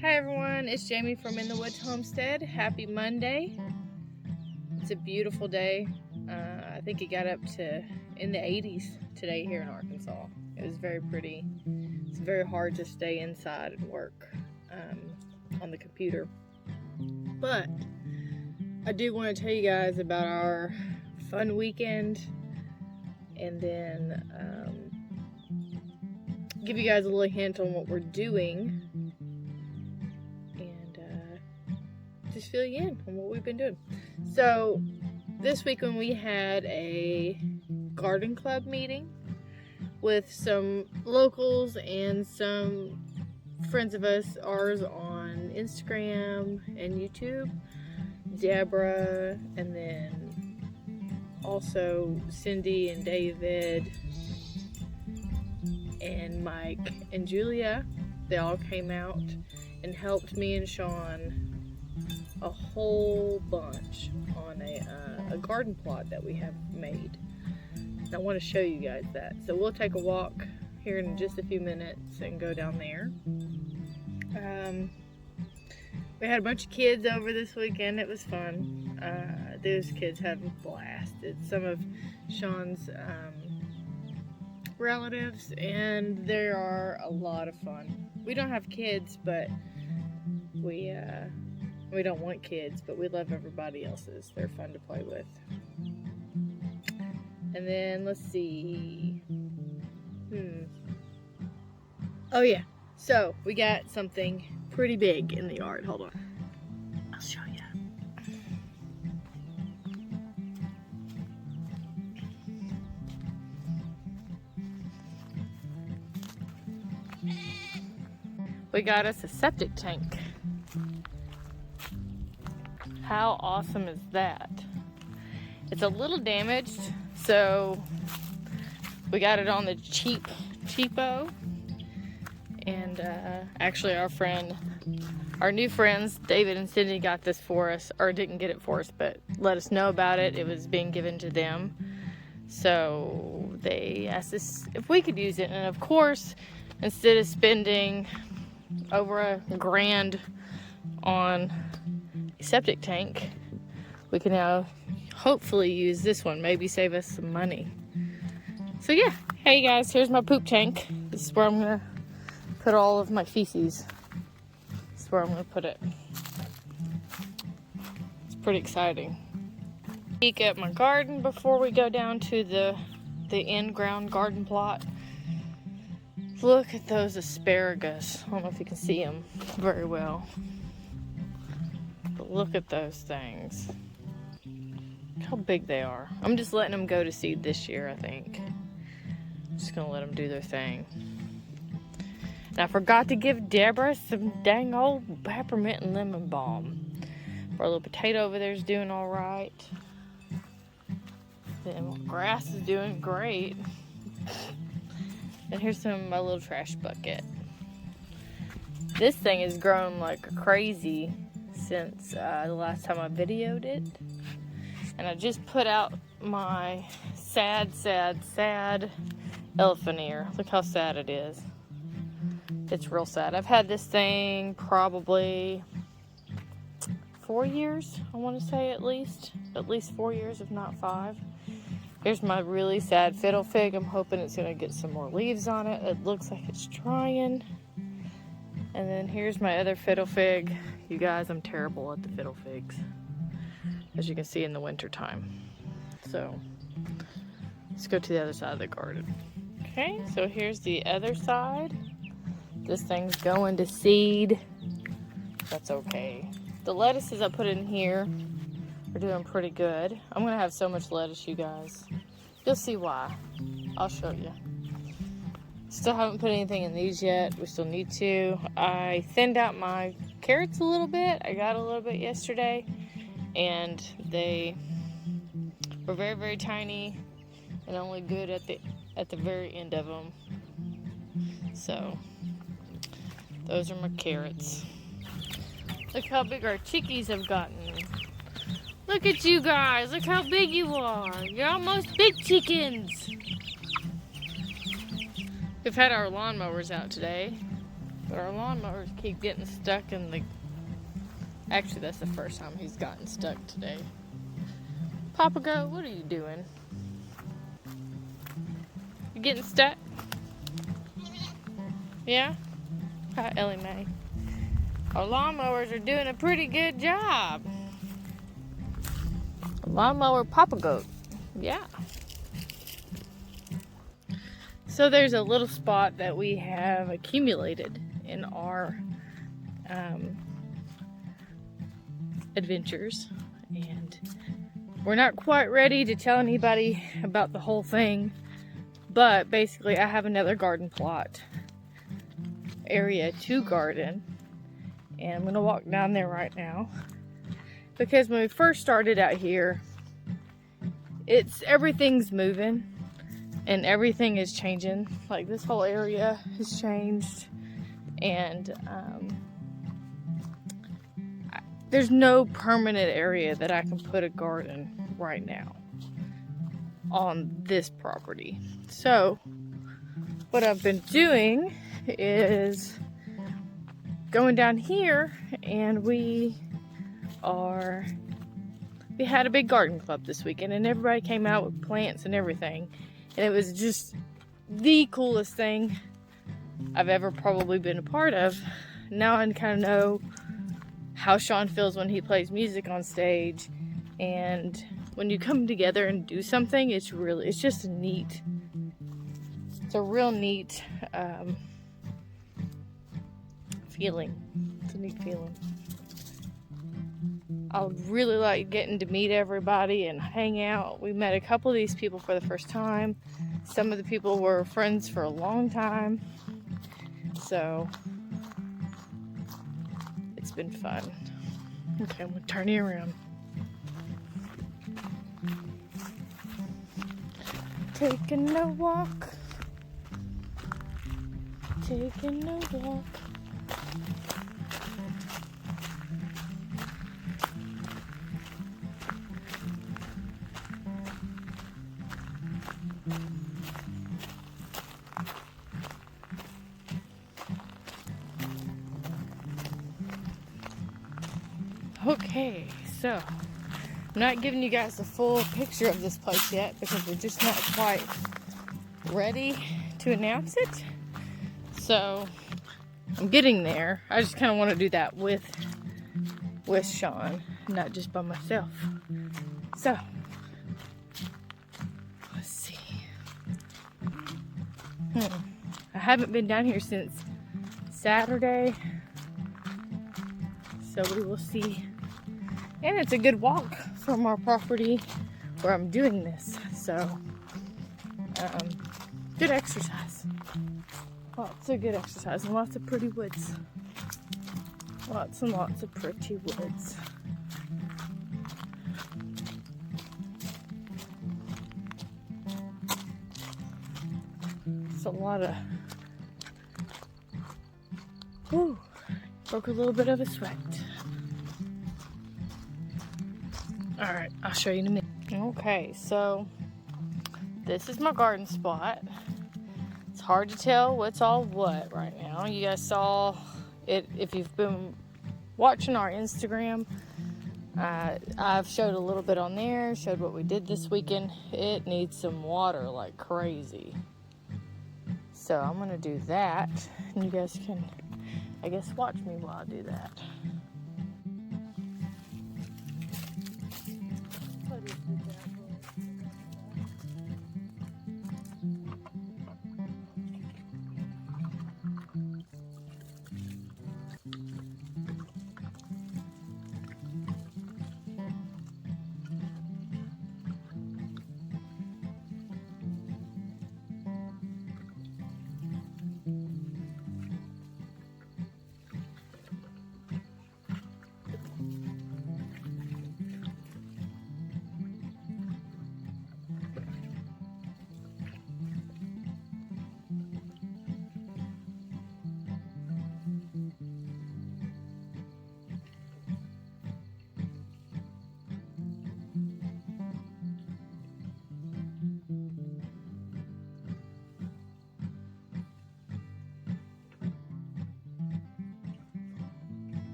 Hi everyone, it's Jamie from In the Woods Homestead. Happy Monday. It's a beautiful day. I think it got up to in the 80s today here in Arkansas. It was very pretty. It's very hard to stay inside and work on the computer. But I do want to tell you guys about our fun weekend and then give you guys a little hint on what we're doing. Just fill you in on what we've been doing. So this weekend we had a garden club meeting with some locals and some friends of ours on Instagram and YouTube. Deborah, and then also Cindy and David and Mike and Julia. They all came out and helped me and Sean a whole bunch on a garden plot that we have made. And I want to show you guys that. So we'll take a walk here in just a few minutes and go down there. We had a bunch of kids over this weekend. It was fun. Those kids had a blast. It's some of Sean's relatives, and they are a lot of fun. We don't have kids, but we don't want kids, but we love everybody else's. They're fun to play with. And then, let's see. Oh yeah, so we got something pretty big in the yard. Hold on. I'll show you. We got us a septic tank. How awesome is that? It's a little damaged, so we got it on the cheapo. And actually our new friends, David and Cindy, got this for us, or didn't get it for us, but let us know about it. It was being given to them. So they asked us if we could use it. And of course, instead of spending over $1,000 on septic tank, we can now hopefully use this one, maybe save us some money. So yeah, hey guys, here's my poop tank. This is where I'm gonna put all of my feces. This is where I'm gonna put it. It's pretty exciting. Peek at my garden before we go down to the in-ground garden plot. Look at those asparagus. I don't know if you can see them very well. Look at those things. Look how big they are. I'm just letting them go to seed this year, I think. I'm just gonna let them do their thing. And I forgot to give Deborah some dang old peppermint and lemon balm. Our little potato over there is doing all right. The grass is doing great. And here's some of my little trash bucket. This thing has grown like crazy since the last time I videoed it. And I just put out my sad elephant ear. Look how sad it is. It's real sad. I've had this thing probably 4 years, I want to say at least 4 years, if not 5. Here's my really sad fiddle fig. I'm hoping it's going to get some more leaves on it. It looks like it's trying. And then here's my other fiddle fig. You guys, I'm terrible at the fiddle figs, as you can see in the winter time. So let's go to the other side of the garden. Okay, so here's the other side. This thing's going to seed. That's okay. The lettuces I put in here are doing pretty good. I'm gonna have so much lettuce, you guys. You'll see why. I'll show you. Still haven't put anything in these yet. We still need to. I thinned out my carrots a little bit. I got a little bit yesterday, and they were very, very tiny and only good at the very end of them. So those are my carrots. Look how big our chickies have gotten. Look at you guys. Look how big you are. You're almost big chickens. We've had our lawnmowers out today. But our lawnmowers keep getting stuck in the... Actually, that's the first time he's gotten stuck today. Papa Goat, what are you doing? You getting stuck? Yeah? Hi, Ellie Mae. Our lawnmowers are doing a pretty good job. Lawnmower Papa Goat. Yeah. So there's a little spot that we have accumulated in our adventures, and we're not quite ready to tell anybody about the whole thing, but basically I have another garden plot area to garden, and I'm gonna walk down there right now, because when we first started out here, everything's moving and everything is changing. Like, this whole area has changed, and there's no permanent area that I can put a garden right now on this property. So what I've been doing is going down here, and we had a big garden club this weekend, and everybody came out with plants and everything, and it was just the coolest thing I've ever probably been a part of. Now I kind of know how Sean feels when he plays music on stage, and when you come together and do something, it's just a real neat feeling. It's a neat feeling. I really like getting to meet everybody and hang out. We met a couple of these people for the first time. Some of the people were friends for a long time. So it's been fun. Okay, I'm gonna turn you around. Taking a walk. Taking a walk. Okay, so I'm not giving you guys a full picture of this place yet because we're just not quite ready to announce it. So I'm getting there. I just kind of want to do that with Sean, not just by myself. So let's see. I haven't been down here since Saturday, so we will see. And it's a good walk from our property where I'm doing this, so good exercise. Lots of good exercise and lots of pretty woods. Lots and lots of pretty woods. It's a lot of... Whew, broke a little bit of a sweat. Alright, I'll show you in a minute. Okay, so this is my garden spot. It's hard to tell what's all what right now. You guys saw it if you've been watching our Instagram. I've showed a little bit on there, showed what we did this weekend. It needs some water like crazy. So I'm gonna do that, and you guys can, I guess, watch me while I do that.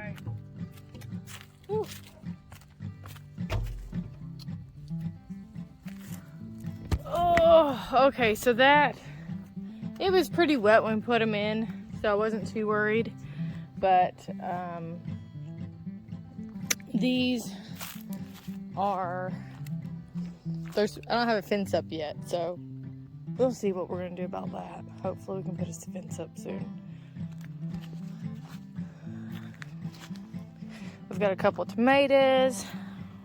right. Whew. Oh, okay, so it was pretty wet when we put them in, so I wasn't too worried. But these are, I don't have a fence up yet, so we'll see what we're gonna do about that. Hopefully we can put a fence up soon. We've got a couple of tomatoes.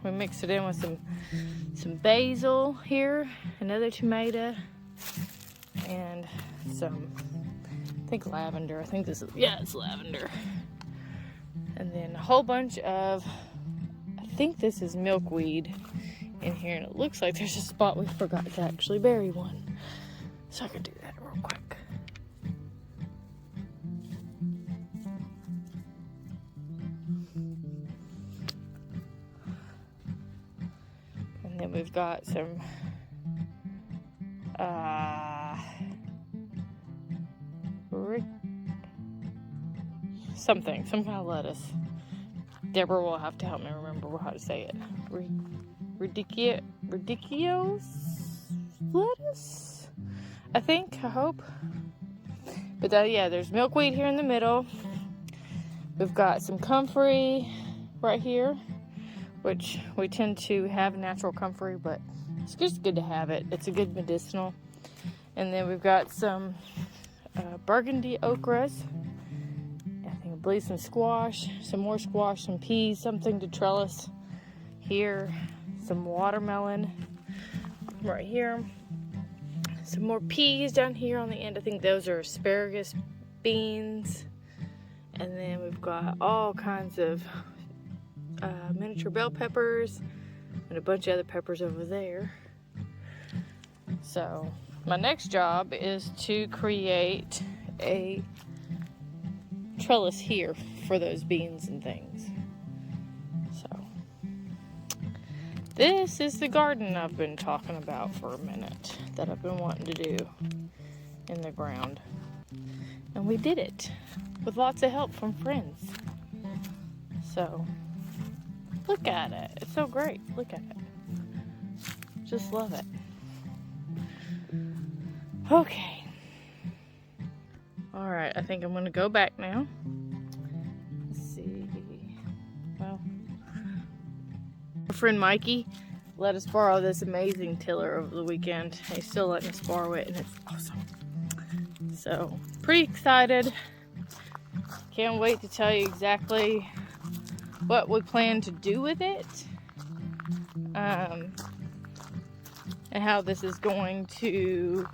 We mixed it in with some basil here, another tomato, and some, I think lavender. I think this is, yeah, it's lavender. And then a whole bunch of, I think this is milkweed in here, and it looks like there's a spot we forgot to actually bury one. So I could do that real quick. And then we've got some some kind of lettuce. Deborah will have to help me remember how to say it. Ridiculous lettuce, I think, I hope. But yeah, there's milkweed here in the middle. We've got some comfrey right here, which we tend to have natural comfrey, but it's just good to have it. It's a good medicinal. And then we've got some burgundy okras. I believe some squash, some more squash, some peas, something to trellis here, some watermelon right here, some more peas down here on the end. I think those are asparagus beans. And then we've got all kinds of miniature bell peppers and a bunch of other peppers over there. So my next job is to create a trellis here for those beans and things. So this is the garden I've been talking about for a minute that I've been wanting to do in the ground. And we did it with lots of help from friends. So look at it. It's so great. Look at it. Just love it. Okay. All right, I think I'm gonna go back now. Let's see. Well, our friend Mikey let us borrow this amazing tiller over the weekend. He's still letting us borrow it, and it's awesome. So, pretty excited. Can't wait to tell you exactly what we plan to do with it. And how this is going to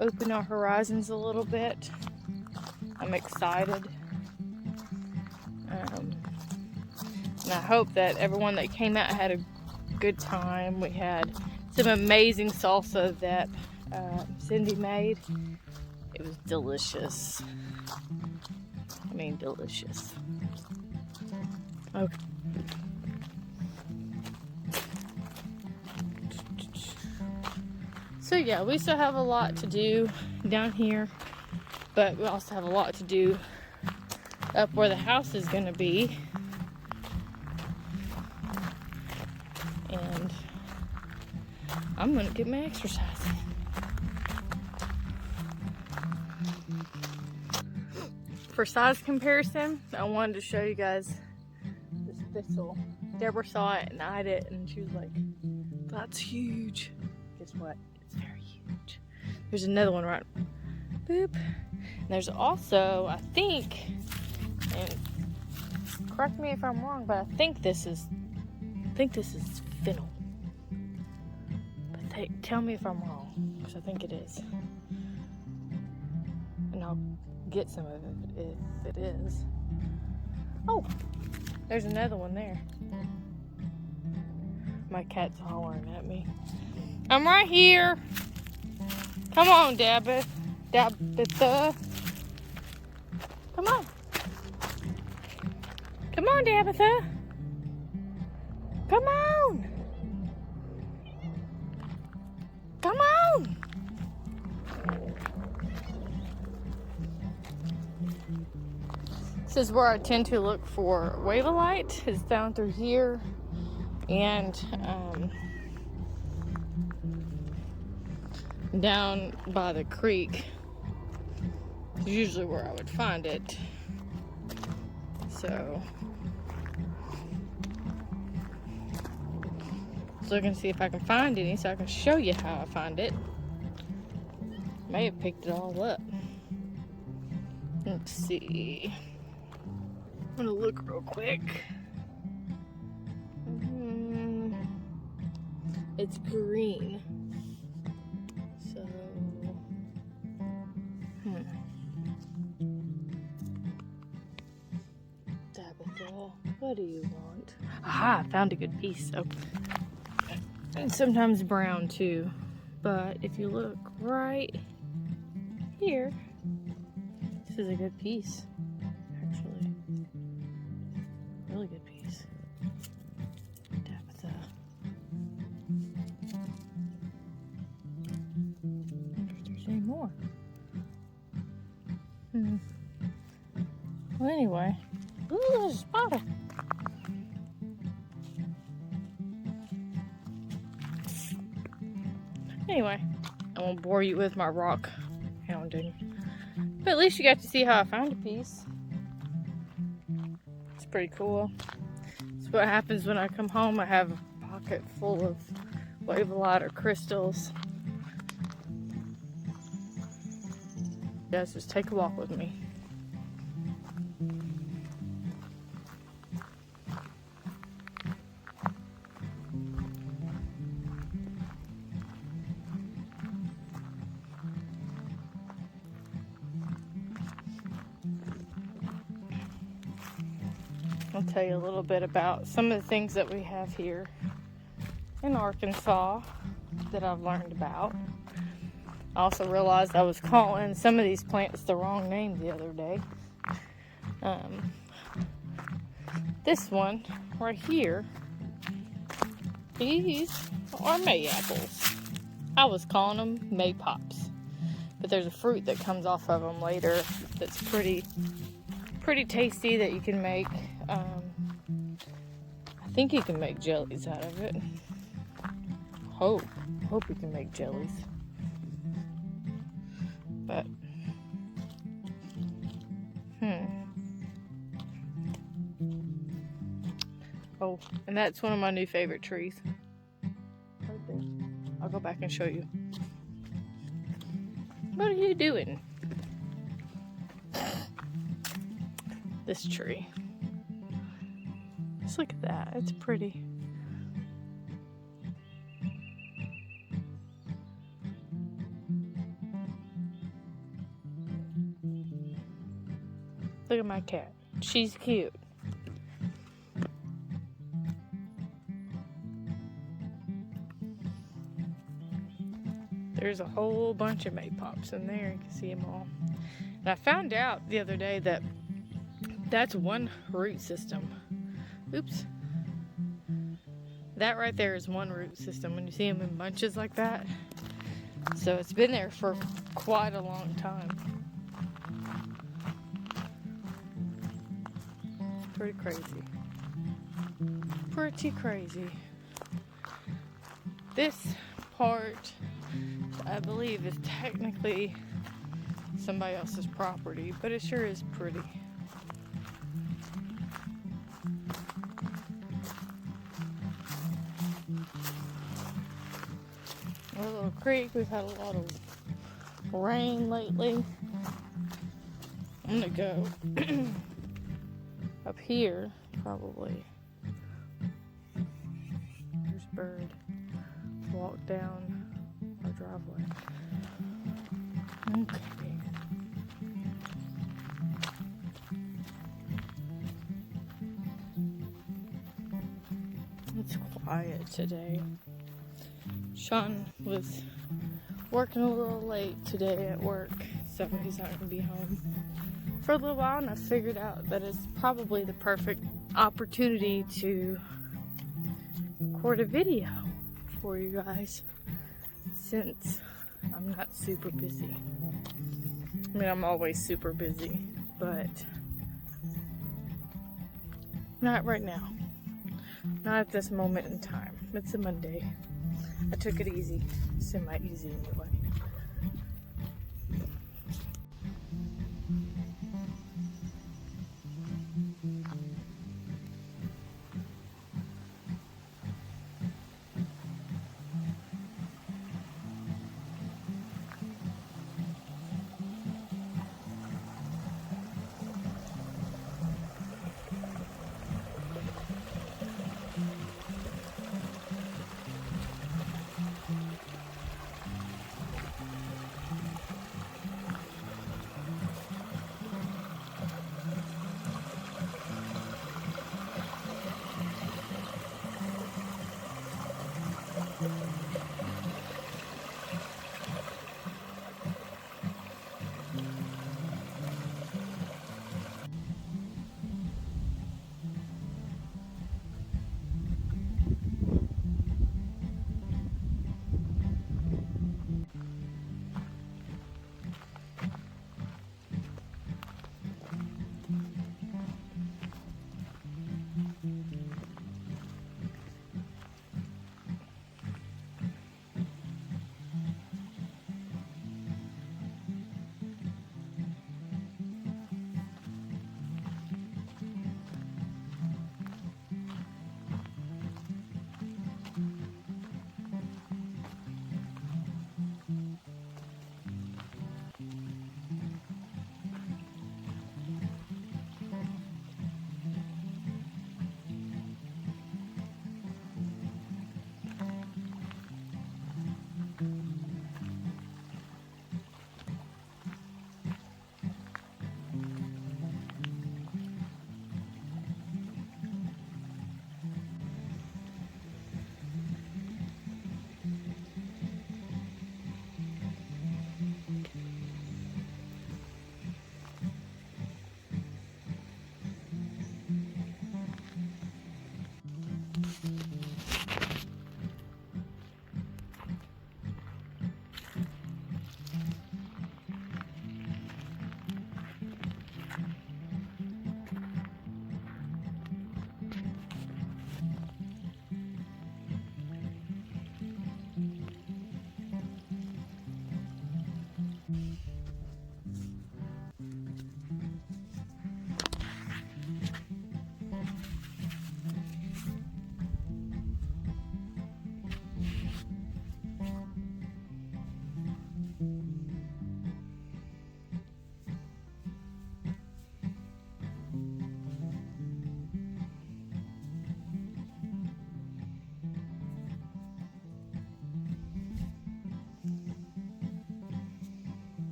open our horizons a little bit. I'm excited. And I hope that everyone that came out had a good time. We had some amazing salsa that Cindy made. It was delicious. I mean, delicious. Okay. So yeah, we still have a lot to do down here, but we also have a lot to do up where the house is going to be. And I'm going to get my exercise in. For size comparison, I wanted to show you guys this thistle. Deborah saw it and eyed it, and she was like, "That's huge." Guess what? It's very huge. There's another one right. Boop. And there's also, I think, and correct me if I'm wrong, but I think this is fennel. But tell me if I'm wrong, because I think it is. And I'll get some of it if it is. Oh, there's another one there. My cat's hollering at me. I'm right here. Come on, Dabitha. Come on. Come on, Dabitha. Come on. Come on. This is where I tend to look for wavelite. It's down through here, and down by the creek is usually where I would find it. So let's look and see if I can find any so I can show you how I find it. May have picked it all up. Let's see. I'm gonna look real quick. It's green. So, Tabitha, what do you want? Aha, I found a good piece. Oh. And sometimes brown too. But if you look right here, this is a good piece. Actually, really good piece. Tabitha. I wonder if there's any more. Well, anyway. Ooh, there's a spider. Anyway, I won't bore you with my rock hounding. But at least you got to see how I found a piece. It's pretty cool. It's what happens when I come home. I have a pocket full of wavelite or crystals. You guys just take a walk with me. I'll tell you a little bit about some of the things that we have here in Arkansas that I've learned about. I also realized I was calling some of these plants the wrong name the other day. This one right here, these are May apples. I was calling them May pops, but there's a fruit that comes off of them later that's pretty tasty that you can make. I think you can make jellies out of it. Hope you can make jellies. But oh, and that's one of my new favorite trees. Right there. I'll go back and show you. What are you doing? This tree. Just look at that. It's pretty. Look at my cat. She's cute. There's a whole bunch of maypops in there. You can see them all. And I found out the other day that that's one root system. Oops. That right there is one root system when you see them in bunches like that. So it's been there for quite a long time. It's pretty crazy. Pretty crazy. This part, I believe, is technically somebody else's property, but it sure is pretty. Our little creek, we've had a lot of rain lately. I'm gonna go up here, probably. There's a bird. Walk down our driveway. Okay. It's quiet today. Sean was working a little late today at work, so he's not going to be home for a little while, and I figured out that it's probably the perfect opportunity to record a video for you guys, since I'm not super busy. I mean, I'm always super busy, but Not right now. Not at this moment in time. It's a Monday. I took it easy. Semi-easy anyway.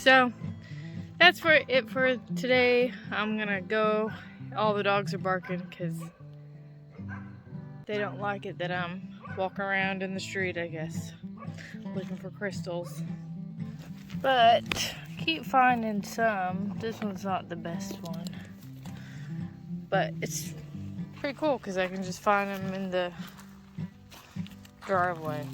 So that's it for today. I'm gonna go. All the dogs are barking because they don't like it that I'm walking around in the street, I guess, looking for crystals. But keep finding some. This one's not the best one, but it's pretty cool because I can just find them in the driveway.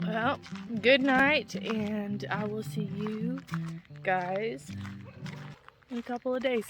Well, good night, and I will see you guys in a couple of days.